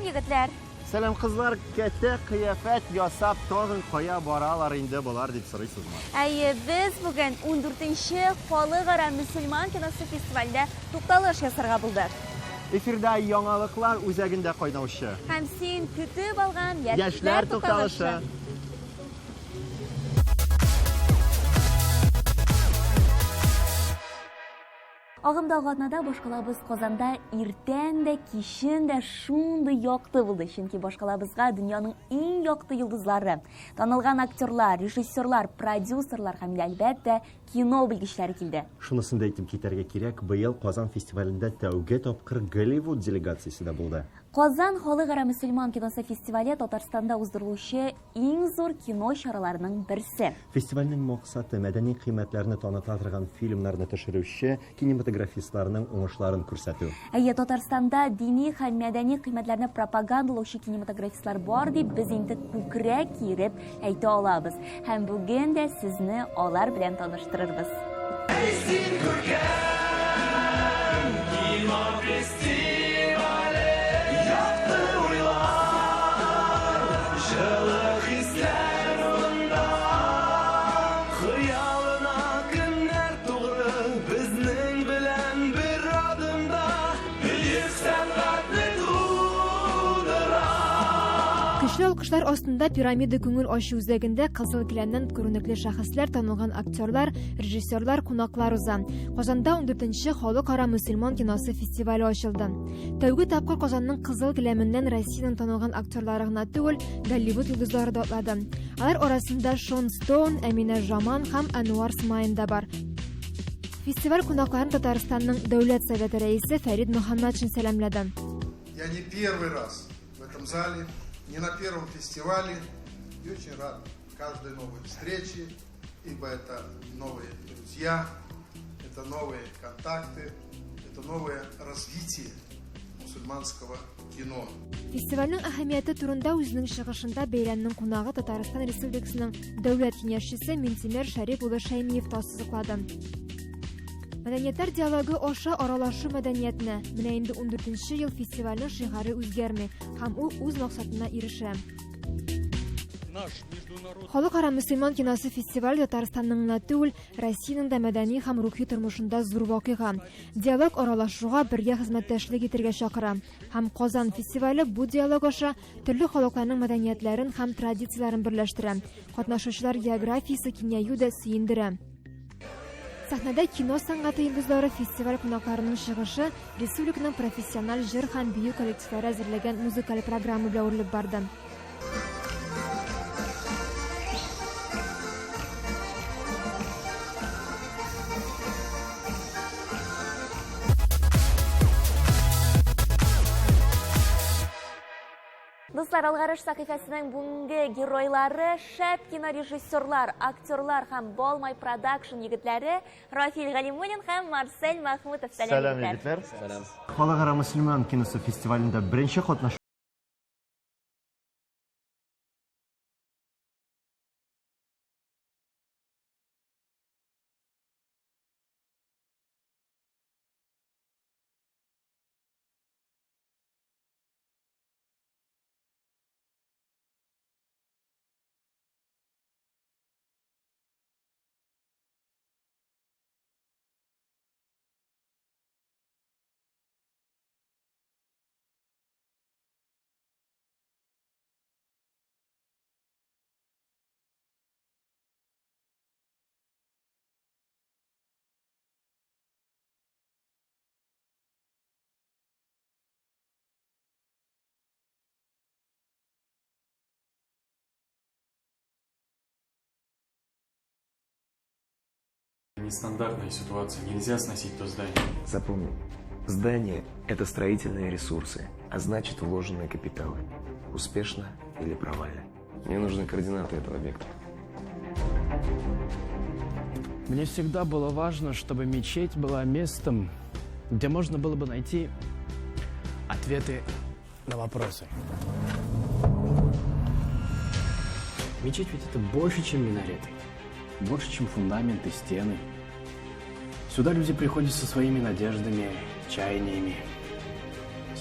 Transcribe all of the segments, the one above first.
егетләр. Сәлам кызлар, кәттә кыяфәт ясап тагын кая баралар инде болар дип сорыйсызмы? Әйе, без бүген 14-нче Халыкара мөселман киносы фестивалендә тукталыш ясарга булдык. Эфирдә яңалыклар үзәгендә кайнаучы. Һәм син көтеп алган Яшьләр тукталышы. Агымдагы атнада башкалабыз Казанда иртән дә, кичен дә шундый якты булды. Чөнки башкалабызга дөньяның иң якты йолдызлары, танылган актерлар, режиссерлар, продюсерлар һәм әлбәттә кино белгечләре килде. Шунысын да әйтеп китәргә кирәк, быел Казан фестивалендә тәүге тапкыр Голливуд делегациясе дә булды. Казан Халыкара мөселман киносы фестивале Татарстанда уздырылучы иң зур кино чараларының берсе. Фестивальнең максаты мәдәни кыйммәтләрне таныта торган фильмнарны төшерүче кинематографистларның уңышларын күрсәтү. Әйе, Татарстанда дини һәм мәдәни кыйммәтләрне пропагандалаучы кинематографистлар бар дип біз инде күкрәк киреп әйтә алабыз. Һәм бүген дә сезне алар белән таныштырырбыз. Көчле алкышлар астында пирамида күңел ачу үзәгендә Кызыл Келәмнән күренекле шәхесләр, танылган актерлар, режиссерлар, кунаклар уза. Казанда 14-нче Халыкара мөселман киносы фестивале ачылды. Тәүге тапкыр Казанның Кызыл Келәменнән Россиянең танылган актерлары гына түгел, Голливуд йолдызлары да атлады. Алар арасында Шон Стоун, Әминә Жаман һәм Әнвар Смаин да бар. Фестиваль кунакларын Татарстанның Дәүләт Советы рәисе Фәрид Мөхәммәтшин сәламләде. Я не первый раз в этом зале, не на первом фестивале, и очень рад каждой новой встрече, ибо это новые друзья, это новые контакты, это новое развитие мусульманского кино. Фестивальнең әһәмияте турында үзенең чыгышында бәйрәмнең кунагы Татарстан Республикасының дәүләт киңәшчесе Минтимер Шәриф улы Шәймиев ассызыклады. Мәдәниятләр диалогы аша аралашу мәдәниятне. Менә инде 14-нче ел фестивальнең шигары үзгәрми һәм ул үз максатына ирешә. Халыкара мөселман киносы фестивале Татарстанның гына түгел, Россиянең дә мәдәни һәм рухи тормышында зур вакыйга. Диалог аралашуга, бергә хезмәттәшлек итәргә чакыра. Һәм Казан фестивале бу диалог аша төрле халыкларның мәдәниятләрен һәм традицияләрен берләштерә. Катнашучылар географиясе киңәю дә сөендерә. Сәхнәдә кино сәнгате йолдызлары фестиваль кунакларының чыгышы республиканың профессиональ җыр һәм бию коллективлары әзерләгән музыкаль программа белән үрелеп барды. Дуслар, Алгарыш сәхифәсенең бүгенге геройлары шәп кинорежиссерлар, актерлар һәм Болмай продакшн егетләре Рафил Галимуллин һәм Марсель Махмутов. Сәлам егетләр. Халыкара мөселман киносы фестивалендә беренче катнашу. Нестандартная ситуация, нельзя сносить то здание. Запомни, здание – это строительные ресурсы, а значит вложенные капиталы. Успешно или провально. Мне нужны координаты этого объекта. Мне всегда было важно, чтобы мечеть была местом, где можно было бы найти ответы на вопросы. Мечеть ведь это больше, чем минареты, больше, чем фундаменты, стены. Сюда люди приходят со своими надеждами, чаяниями,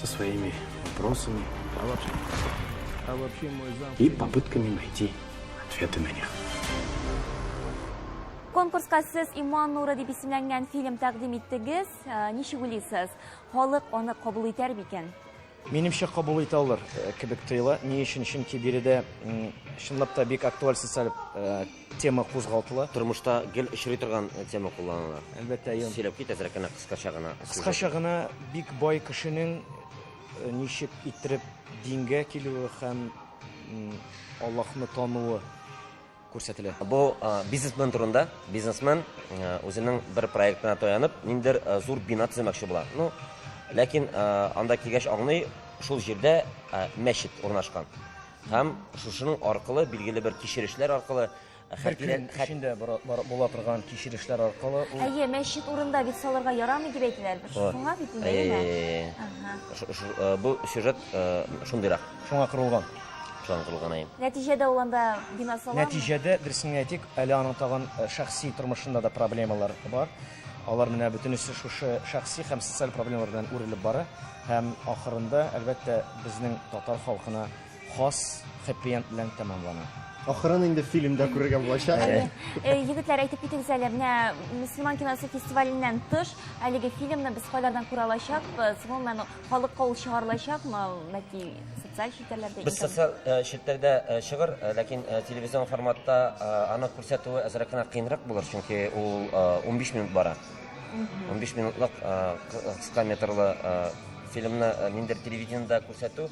со своими вопросами, а вообще мой зам, и попытками найти ответы на них. Конкурска сіз «Иман нуры» деп исемленген фильм тәкъдим иттегез. Ничек уйлыйсыз? Халык аны кабул итәр микән? Менимчә кабул итә алыр кебек тоела. Ни өчен? Чөнки биредә чынлап та бик актуаль социаль тема кузгалтыла. Тормышта гел очрый торган тема кулланыла. Әлбәттә, Сөйләп кит әзрәк кенә кыскача гына. Кыскача гына бик бай кешенең ничек иттереп дингә килүе һәм Аллаһны тануы күрсәтелә. Бу бизнесмен турында, бизнесмен үзенең бер проектына таянып, ниндер зур бина төземәкче була. Ну, ләкин анда килгәч аңлый, шул җирдә мәчет урнашкан. Һәм шушының аркылы билгеле бер кичерешләр аркылы Хәтиндә була торган кичерешләр аркылы Әйе, мәчет урында бит салырга ярамый дип әйтәләр. Шуңа бит инде. Бу сюжет шундыйрак. шуңа корылган. Шуңа корылган айым. Нәтиҗәдә ул анда бина салам. Нәтиҗәдә дөресен әйтик, әле аның тагын шәхси тормышында да проблемалар бар. Алар менә бөтенесе шушы шәхси һәм социаль проблемалардан үрелеп бара һәм ахырында әлбәттә безнең татар халкына хас хэппи-энд белән тәмамлана. Ахырын инде фильмда күрергә булачак. Егетләр, әйтеп китегез әле, менә Мөселман киносы фестиваленнән тыш, әлеге фильмны без кайлардан күрә алачакбыз? Гомумән халыкка ул чыгарылачакмы? Бәлки социаль челтәрләрдә? Без социаль челтәрдә чыгыр, ләкин телевизион форматта аны күрсәтүе әзрәк кенә кыенрак булыр, чөнки ул 15 минут бара. 15 минутлык кыска метрлы фильмны ниндер телевидениедә күрсәтү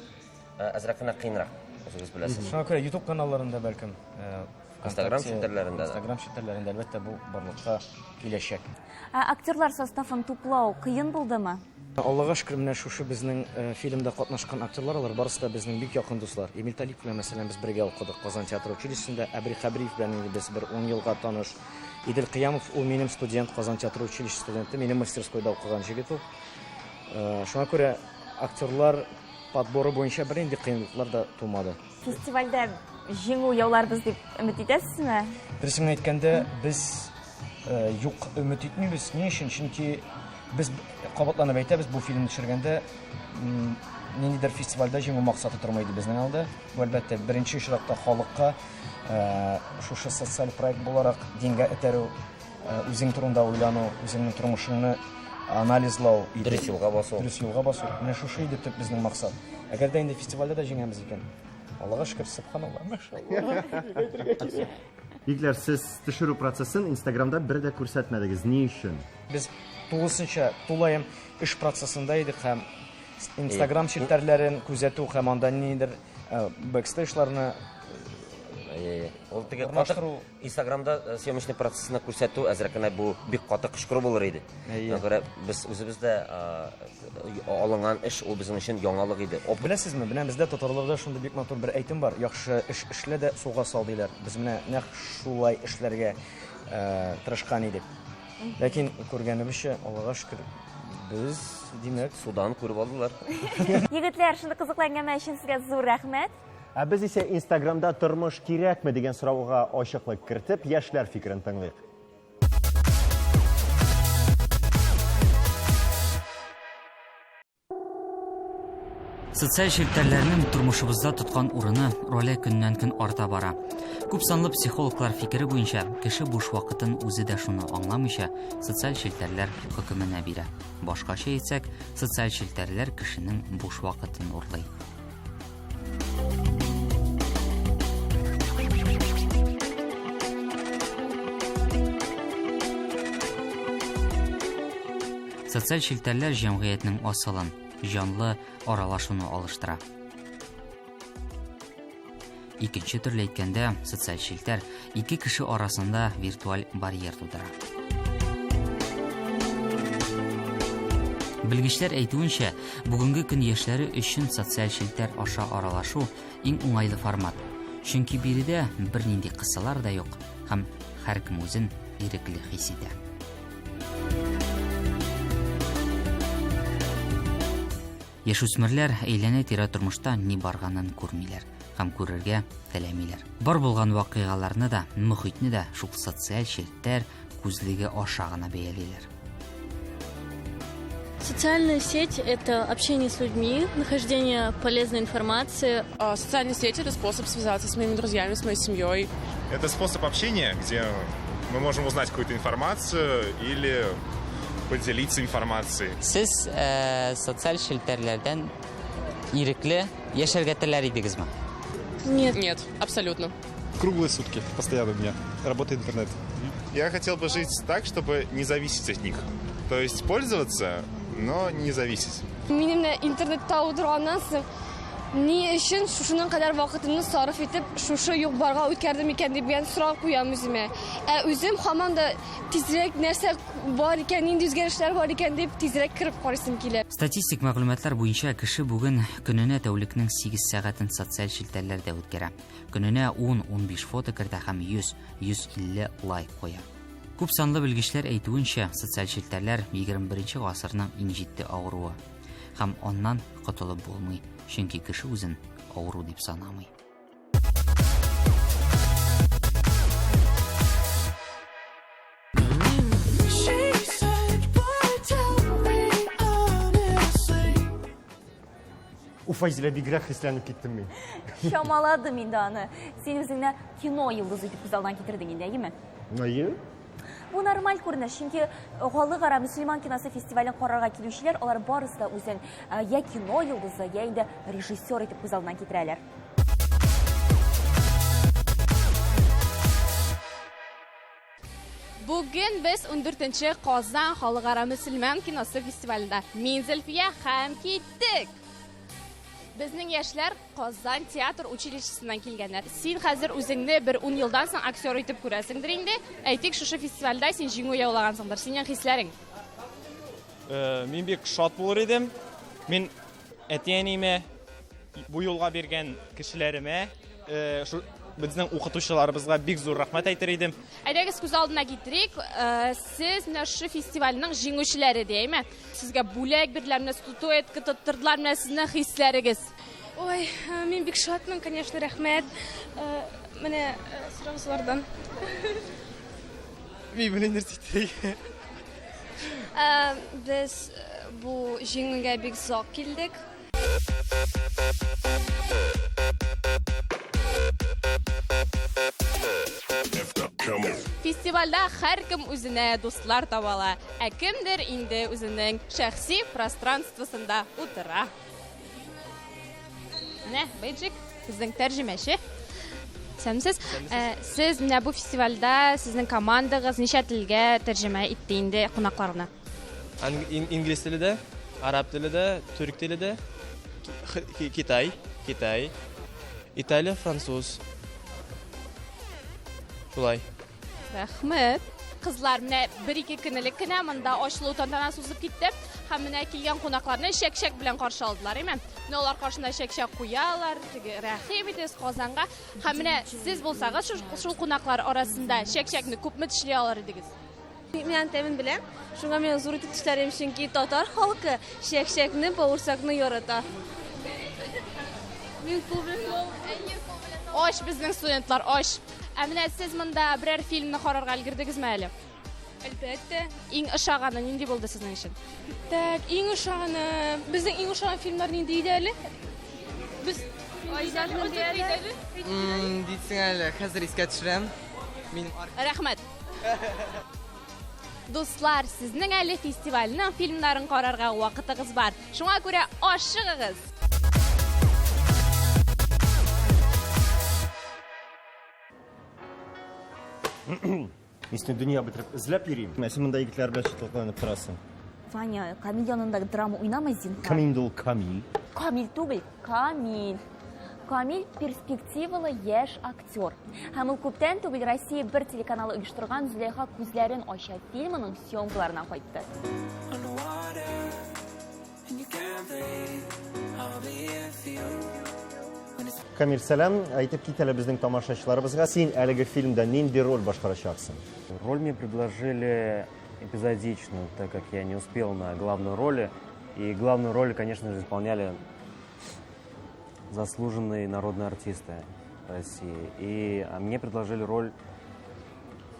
әзрәк кенә кыенрак. Сез беләсез. Шуңа күрә YouTube каналларында бәлкем Instagram челтәрләрендә. Instagram челтәрләрендә әлбәттә бу барлыкка киләчәк. Актерлар составын туплау кыен булдымы? Аллага шөкер, менә шушы безнең фильмда катнашкан актерлар, алар барысы да безнең бик якын дуслар. Эмиль Талипов белән мәсәлән без бергә укыдык Казан театр училищесында, Әбри Хәбриев белән без бер 10 елга таныш. Идел Кыямов, ул минем студент, Казан театр училище студенты, минем мастерскойда укыган җегет ул. Шуңа күрә актерлар подборы буенча бер инде кыенлыклар да тумады. Фестивальдә җиңү яуларбыз дип өмет итәсезме? Дөресен әйткәндә, без юк өмет итмибез. Ни өчен? Чөнки без кабатланып әйтәбез, бу фильмны төшергәндә ниндидер фестивальдә җиңү максаты тормайды безнең алда. Бу әлбәттә беренче очракта халыкка шушы социаль проект буларак дингә этәрү, үзең турында уйлану, үзеңнең тормышыңны анализлау, Дөрес юлга басу. Дөрес юлга басу. Менә шушы иде төп безнең максат. Әгәр дә инде фестивальдә дә җиңәбез икән, Аллага шөкер, субханалла, машалла. Егетләр, сез төшерү процессын Instagramда бер дә күрсәтмәдегез. Ни өчен? Без тулысынча тулаем эш процессында идек һәм Instagram челтәрләрен күзәтү һәм анда ниндидер бэкстейджларны Ул теге катык Instagramда съемочный процессны күрсәтү әзрәк кенә бу бик катык кычкыру булыр иде. Ягъни без үзебездә алынган эш ул безнең өчен яңалык иде. Беләсезме, менә бездә татарларда шундый бик матур бер әйтем бар. Яхшы эш эшлә дә суга сал диләр. Без менә нәкъ шулай эшләргә тырышкан идек. Ләкин күргәнебезчә, Аллага шөкер, без димәк судан күреп алдылар. Егетләр, шундый кызыклы әңгәмә өчен сезгә зур рәхмәт. Ә без исә Instagramда тормыш кирәкме дигән сорауга ачыклык кертеп, яшьләр фикерен тыңлыйк. Социаль челтәрләрнең тормышыбызда тоткан урыны роле көннән-көн арта бара. Күп санлы психологлар фикере буенча, кеше буш вакытын үзе дә шуны аңламыйча, социаль челтәрләр хөкеменә бирә. Башкача әйтсәк, социаль челтәрләр кешенең буш вакытын урлый. Социаль челтәрләр җәмгыятьнең асылын, җанлы аралашуны алыштыра. Икенче төрле әйткәндә, социаль челтәр ике кеше арасында виртуаль барьер тудыра. Белгечләр әйтүенчә, бүгенге көн яшьләре өчен социаль челтәр аша аралашу иң уңайлы формат. Чөнки биредә бернинди кысалар да юк һәм һәркем үзен ирекле хис итә. Яшүсмерләр әйләнә-тирә тормышта ни барганын күрмиләр һәм күрергә теләмиләр. Бар булган вакыйгаларны да, мөхитне дә шул социаль челтәр күзлеге аша гына бәялиләр. Социальная сеть – это общение с людьми, нахождение полезной информации. Социальные сети – это способ связаться с моими друзьями, с моей семьей. Это способ общения, где мы можем узнать какую-то информацию или поделиться информацией. Siz sotsial şilterlerden irikli yaşarga tellar idingizmi? Нет. Нет, абсолютно. Круглые сутки, постоянно у меня работает интернет. Я хотел бы жить так, чтобы не зависеть от них. То есть пользоваться, но не зависеть. Менің интернетте отырғаннан соң не үшін шушының қадар вақытымны сарыф етіп, шушы юк барға өткәрдім екен деп мен сұрақ қоям өзіме. Өзім хаман да тезірек нәрсе бар екен, нинди үзгәрешләр бар екен деп тезірек кіріп карыйсым килә. Статистик мәгълүматлар буенча кеше бүген көненә тәүлекнең 8 сәгатен социаль шелтәрләрдә үткәрә. Көненә 10-15 фото кертә һәм 100-150 лайк куя. Күп санлы белгечләр әйтүенчә, социаль шелтәрләр 21 гасырның иң җитди авыруы. Һәм оннан котылып булмый, чөнки кеше үзен авыру дип санамый. Файзилә бигрәк хисләнеп киттем мин. Шамаладым инде аны. Син үзеңне кино йолдызы итеп күз алдына китердең инде, әйеме? Әйе. Бу нормаль күренеш, чөнки халыкара мөселман киносы фестивален карарга килүчеләр, алар барысы да үзен я кино йолдызы, я инде режиссер итеп күз алдына китерәләр. Бүген без 14-нче Казан халыкара мөселман киносы фестивалендә мин Зөлфия һәм киттек. Безнең яшьләр Казан театр училищесыннан килгәннәр. Син хәзер үзеңне бер 10 елдан соң актер итеп күрәсеңдер инде. Әйтик, шушы фестивальдә син җиңү яулагансыңдыр. Синең хисләрең? Мин бик шат булыр идем. Мин әтиәниме бу юлга биргән кешеләремә, безнең укытучыларыбызга бик зур рәхмәт әйтер идем. Әйдәгез күз алдына китерик. Сез менә шу фестивальнең җиңүчеләре дияме? Сезгә бүләк бирләр, менә статуэтка тоттырдылар, менә сезнең хисләрегез. Ой, мин бик шатмын, конечно, рәхмәт. Менә сораусызлардан. Мин белән нәрсә Без бу җиңүгә бик зак килдек. Фестивальдә һәркем үзенә дуслар табала, ә кемдер инде үзенең шәхси пространствосында утыра. Менә Бейджик, безнең тәрҗемәче. Сәмсез, сез менә бу фестивальдә сезнең командагыз ничә телгә тәрҗемә итте инде кунакларына? Инглиз телендә, араб телендә, түрк телендә, Китай, Италия, француз. Шулай. Рәхмәт. Кызлар, менә 1-2 көнлек кенә монда ачылу тантанасы узып китте. Һәм менә килгән кунакларны шәк-шәк белән каршы алдылар, әйме? Менә алар каршында шәк-шәк куялар, рәхим итегез Казанга. Һәм менә сез булсагыз, шул кунаклар арасында шәк-шәкне күпме тишли алар идегез? Мен тәмен беләм. Шуңа мен зур итеп тешләрем, чөнки татар халкы шәк-шәкне, бавырсакны ярата. Мин күбрәк Аш безнең студентлар, аш. Ә менә сез монда берәр фильмны карарга өлгердегезме әле? Әлбәттә. Иң ошаганы нинди булды сезнең өчен? Так, иң ошаганы, безнең иң ошаган фильмнар нинди иде әле? Без Айзарны дияле. Дисең әле, хәзер искә төшерәм. Мин Рәхмәт. Дуслар, сезнең әле фестивальнең фильмнарын карарга вакытыгыз бар. Шуңа күрә ашыгыгыз. Мисне дөнья бетереп эзләп йөрим. Мәсәлән, монда егетләр белән чытлыкланып торасың. Ваня, Камил янында драма уйнамай зинһар. Кем инде ул Камил? Камил түгел, Камил. Камил перспективалы яшь актер. Һәм ул күптән түгел Россия бер телеканалы оештырган Зөләйха күзләрен ача фильмының съемкаларына кайтты. Камил, сәлам. Әйтеп кит әле безнең тамашачыларыбызга, син әлеге фильмда нинди роль башкарачаксың? Роль мне предложили эпизодичную, так как я не успел на главной роли. И главную роль, конечно же, исполняли заслуженные народные артисты России. А мне предложили роль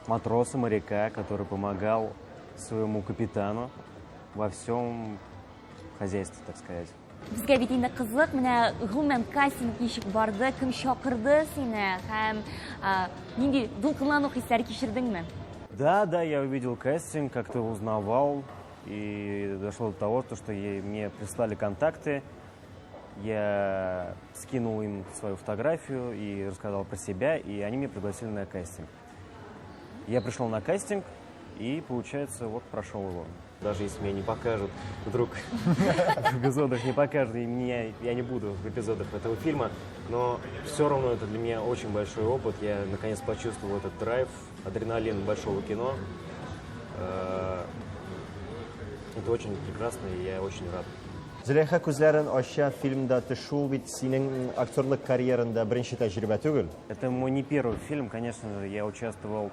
матроса-моряка, который помогал своему капитану во всем хозяйства, так сказать. Безгә бит инде кызык, менә гомумән кастинг ничек барды, кем чакырды сине һәм нинди дулкынлану хисләре кичердеңме? Да, я увидел кастинг, как-то узнавал, и дошло до того, что мне прислали контакты, я скинул им свою фотографию и рассказал про себя, и они меня пригласили на кастинг. Я пришел на кастинг, и, получается, вот прошел его. Даже если меня не покажут, вдруг в эпизодах не покажут, и я не буду в эпизодах этого фильма, но все равно это для меня очень большой опыт. Я, наконец, почувствовал этот драйв, адреналин большого кино. Это очень прекрасно, и я очень рад. Зөләйха күзләрен ача фильмда төшү бит синең актерлык карьеранда беренче тәҗрибә түгел. Это мой не первый фильм, конечно, я участвовал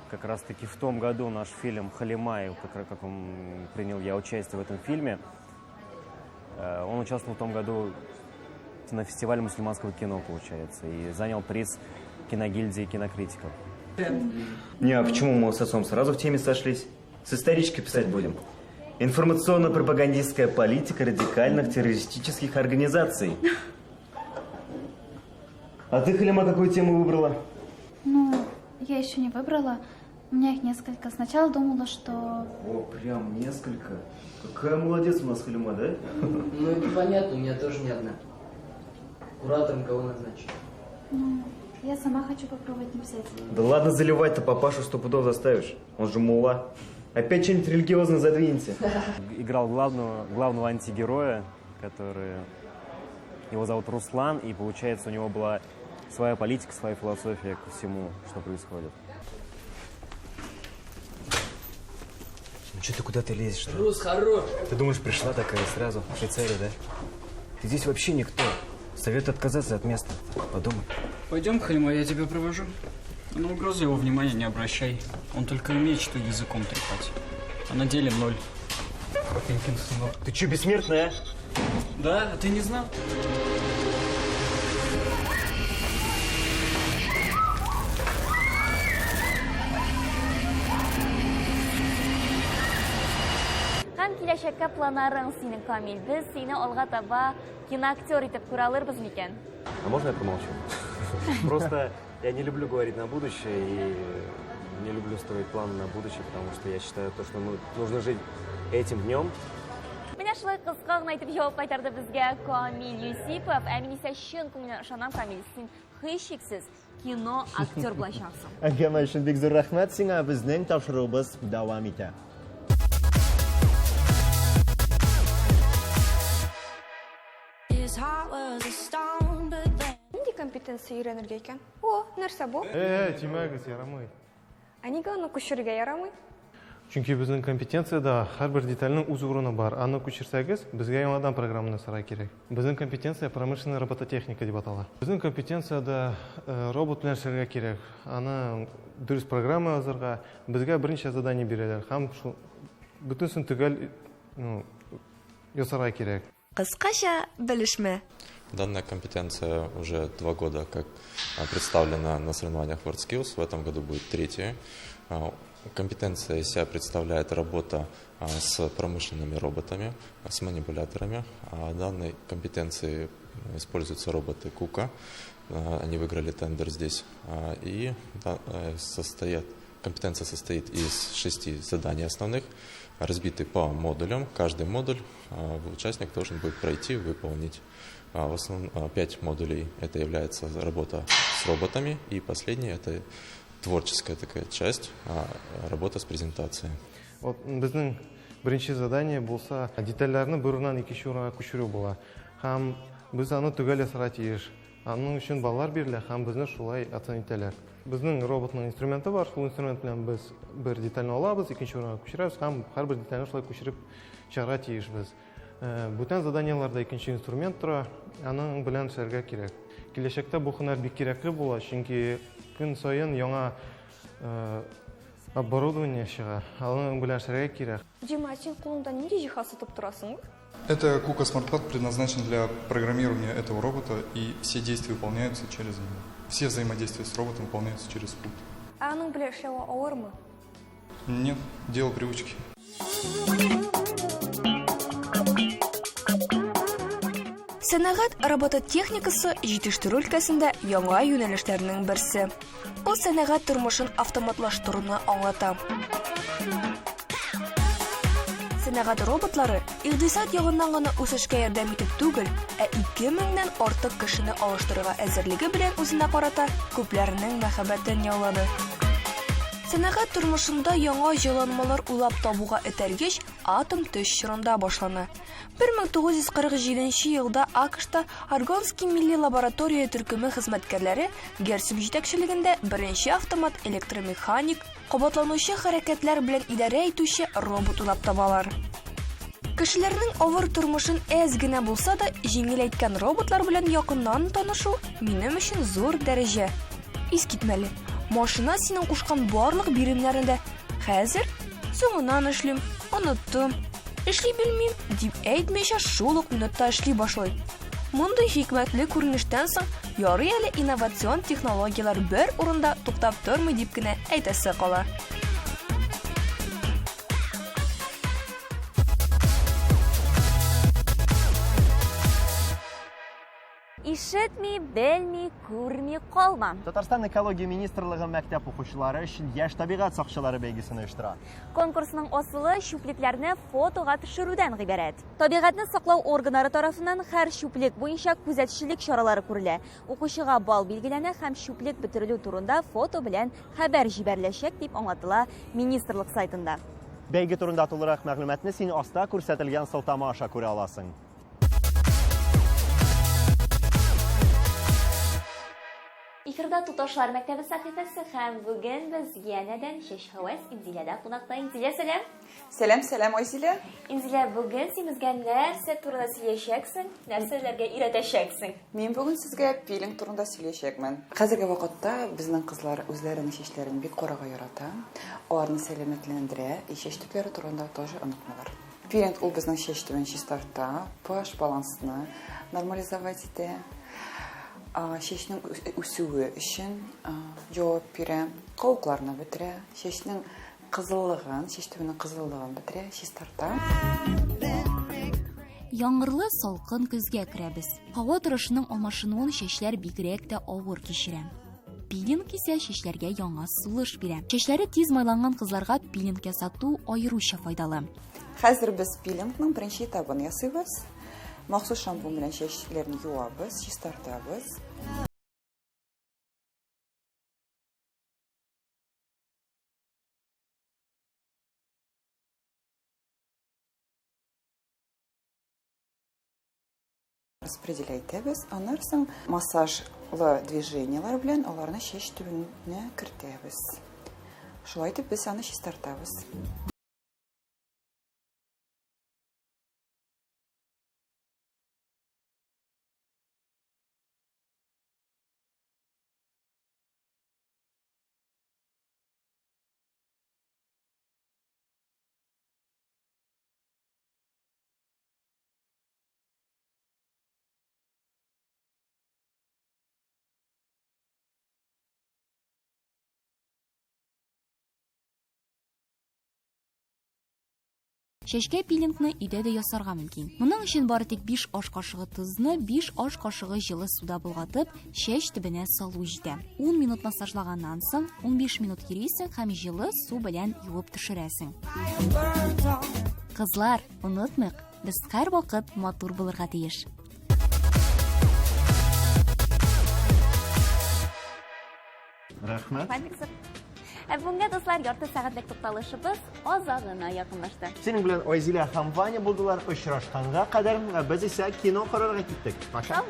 как раз-таки в том году наш фильм «Халимай», как он принял я участие в этом фильме. Он участвовал в том году на фестивале мусульманского кино, получается, и занял приз киногильдии кинокритиков. Не, а почему мы с отцом сразу в теме сошлись? С историчкой писать будем. Информационно-пропагандистская политика радикальных террористических организаций. А ты, Халима, какую тему выбрала? Ну, я еще не выбрала. У меня их несколько. Сначала думала, что... О, прям несколько? Какая молодец у нас Халима, да? Ну, это понятно, у меня тоже не одна. Куратором кого назначить? Ну, я сама хочу попробовать написать. Да ладно заливать-то, папашу стопудов заставишь. Он же мулла. Опять что-нибудь религиозное задвиньте. Играл главного антигероя, который... Его зовут Руслан, и получается у него была своя политика, своя философия ко всему, что происходит. Ну что ты куда-то лезешь? Рус, хорош! Ты думаешь, пришла такая сразу в Швейцарию, да? Ты здесь вообще никто. Советую отказаться от места. Подумай. Пойдем, Халима, я тебя провожу. На угрозы его внимания не обращай. Он только умеет что языком трепать. А на деле ноль. Папенькин сынок. Ты что, бессмертная, а? Да, а ты не знал? Һәм киләчәккә планнарың синең, Камил? Без сине алга таба киноактер итеп күрә алырбыз микән? А можно я промолчу? Просто я не люблю говорить на будущее и не люблю строить планы на будущее, потому что я считаю, что нужно жить этим днем. Менә шулай кыска гына итеп җавап кайтарды безгә Камил Юсипов. Ә мин исә чын күңелдән ышанам, Камил, син һичшиксез кино актер булачаксың. Әңгәмә өчен бик зур рәхмәт сиңа. Безнең тапшыруыбыз дәвам итә. Нинди компетенция өйрәнергә икән? О, нәрсә бу? Тимәгез, ярамый. А нигә аны күчерергә ярамый? Чөнки безнең компетенциядә һәрбер детальнең үз урыны бар. Аны күчерсәгез, безгә яңадан программаны сырай кирәк. Безнең компетенция промышленная робототехника дип атала. Безнең компетенциядә робот белән эшләргә кирәк. Аны дөрес программа язарга безгә берничә задание бирәләр. Һәм шул бөтенсен төгәл ясарга кирәк. Кыскача белешмә. Данная компетенция уже 2 года как представлена на соревнованиях WorldSkills. В этом году будет 3-я. Компетенция из себя представляет работа с промышленными роботами, с манипуляторами. В данной компетенции используются роботы Кука. Они выиграли тендер здесь. И компетенция состоит из 6 заданий основных, разбиты по модулям. Каждый модуль участник должен будет пройти, выполнить. В основном 5 модулей это является работа с роботами, и последняя это творческая такая часть, работа с презентацией. Вот безнең беренче задание булса, детальләрне бер урыннан икенче урынга күчерү була. Һәм без аны төгәл ясарга тиеш. Аның өчен баллар бирелә һәм безне шулай оценить итәләр. Безнең роботның инструменты бар, шул инструмент белән без бер детальне алабыз, икенче урынга күчерәбез һәм һәрбер детальне шулай күчереп чыгарга тиешбез. Бүтән заданиеларда икенче инструмент тора, аның белән эшләргә кирәк. Киләчәктә бу һөнәр бик кирәкле була, чөнки көн саен яңа оборудование чыга. Аның белән эшләргә кирәк. Дима, син кулыңда нинди җиһаз тотып торасың? Это Кука смартпад предназначен для программирования этого робота, и все действия выполняются через него. Все взаимодействия с роботом выполняются через пульт. А аның белән эшләү авырмы? Нет, дело привычки. Сәнәгать робототехникасы җитештерү өлкәсендә яңа юнәлешләрнең берсе. Ул сәнәгать тормышын автоматлаштыруны аңлата. Сәнәгать роботлары икътисад ягыннан гына үсешкә ярдәм итеп түгел, 2000-нән артык кешене алыштырырга әзерлеге белән үзенә карата күпләрнең мәхәббәтен яулады. Сәнәгать тормышында яңа җайланмалар уйлап табуга этәргеч атом төш чорында башлана. 1947 елда АКШта Аргонский милли лаборатория төркеме хезмәткәрләре Герцен җитәкчелегендә беренче автомат электромеханик, кабатланучы хәрәкәтләр белән идарә итүче робот уйлап табалар. Кешеләрнең авыр тормышын әз генә булса да җиңел әйткән роботлар белән якыннан танышу минем өчен зур дәрәҗә. Искитмәле. Машина синең кушкан барлык биремнәрендә. Хәзер соңыннан эшлим, оныттым. Эшли белмим дип әйтмәйчә шул ук минутта эшли башлый. Мондый хикмәтле күренештән соң ярый әле инновацион технологиялар бер урында туктап тормый дип кенә әйтәсе кала. Ишетми, белми, күрми калма. Татарстан экология министрлыгы мәктәп укучылары өчен яшь табигать сакчылары бәйгесен оештыра. Конкурсның асылы шүплекләрне фотога төшерүдән гыйбарәт. Табигатьне саклау органнары тарафыннан һәр шүплек буенча күзәтчелек чаралары күрелә. Укучыга бал билгеләнә һәм шүплек бетерелү турында фото белән хәбәр җибәреләчәк дип аңлатыла министрлык сайтында. Бәйге турында тулырак мәгълүматны син аста күрсәтелгән сылтама аша күрә аласың. Эфирда Туташлар мәктәбе сәхифәсе һәм бүген без янәдән Шеш Хәвәс Инзиләдә кунакта. Инзилә, сәлам. Сәлам, Айзилә. Инзилә, бүген син безгә нәрсә турында сөйләшәксең, нәрсәләргә өйрәтәчәксең? Мин бүген сезгә пилинг турында сөйләшәкмен. Хәзерге вакытта безнең кызлар үзләренең чәчләрен бик карага ярата. Аларны сәламәтләндерә, чәч төпләре турында тоже онытмыйлар. Пилинг ул безнең чәч төбен чистарта, pH балансны нормализовать итә. Чәчнең үсүе өчен җавап бирә, кауыкларны бетерә, чәчнең кызыллыгын, чәч төбенең кызыллыгын бетерә, чистарта. Яңгырлы салкын көзгә керәбез. Һава торышының алмашынуын чәчләр бигрәк тә авыр кичерә. Пилинг исә чәчләргә яңа сулыш бирә. Чәчләре тиз майланган кызларга пилинг ясату аеруча файдалы. Хәзер без пилингның беренче этабын ясыйбыз. Махсус шампунь белән чәчләрне юабыз, чистартабыз. Распределяйтабыз. Аннан соң массажлы движениялар белән аларны чәч төбенә кертәбез. Шулай итеп без аны чистартабыз. Чәчкә пилингны өйдә дә ясарга мөмкин. Моның өчен бары тик 5 аш кашыгы тузны 5 аш кашыгы җылы суда болгатып, чәч төбенә салу җитә. 10 минут массажлаганнан соң 15 минут йөрисең һәм җылы су белән юып төшерәсең. Кызлар, онытмыйк, без һәр вакыт матур булырга тиеш. Рәхмәт. Бүгенге дуслар, ярты сәгатьлек тукталышыбыз азагына якынлашты. Синең белән Айзилә һәм Ваня булдылар, очрашканга кадәр без исә кино карарга киттек. Паша.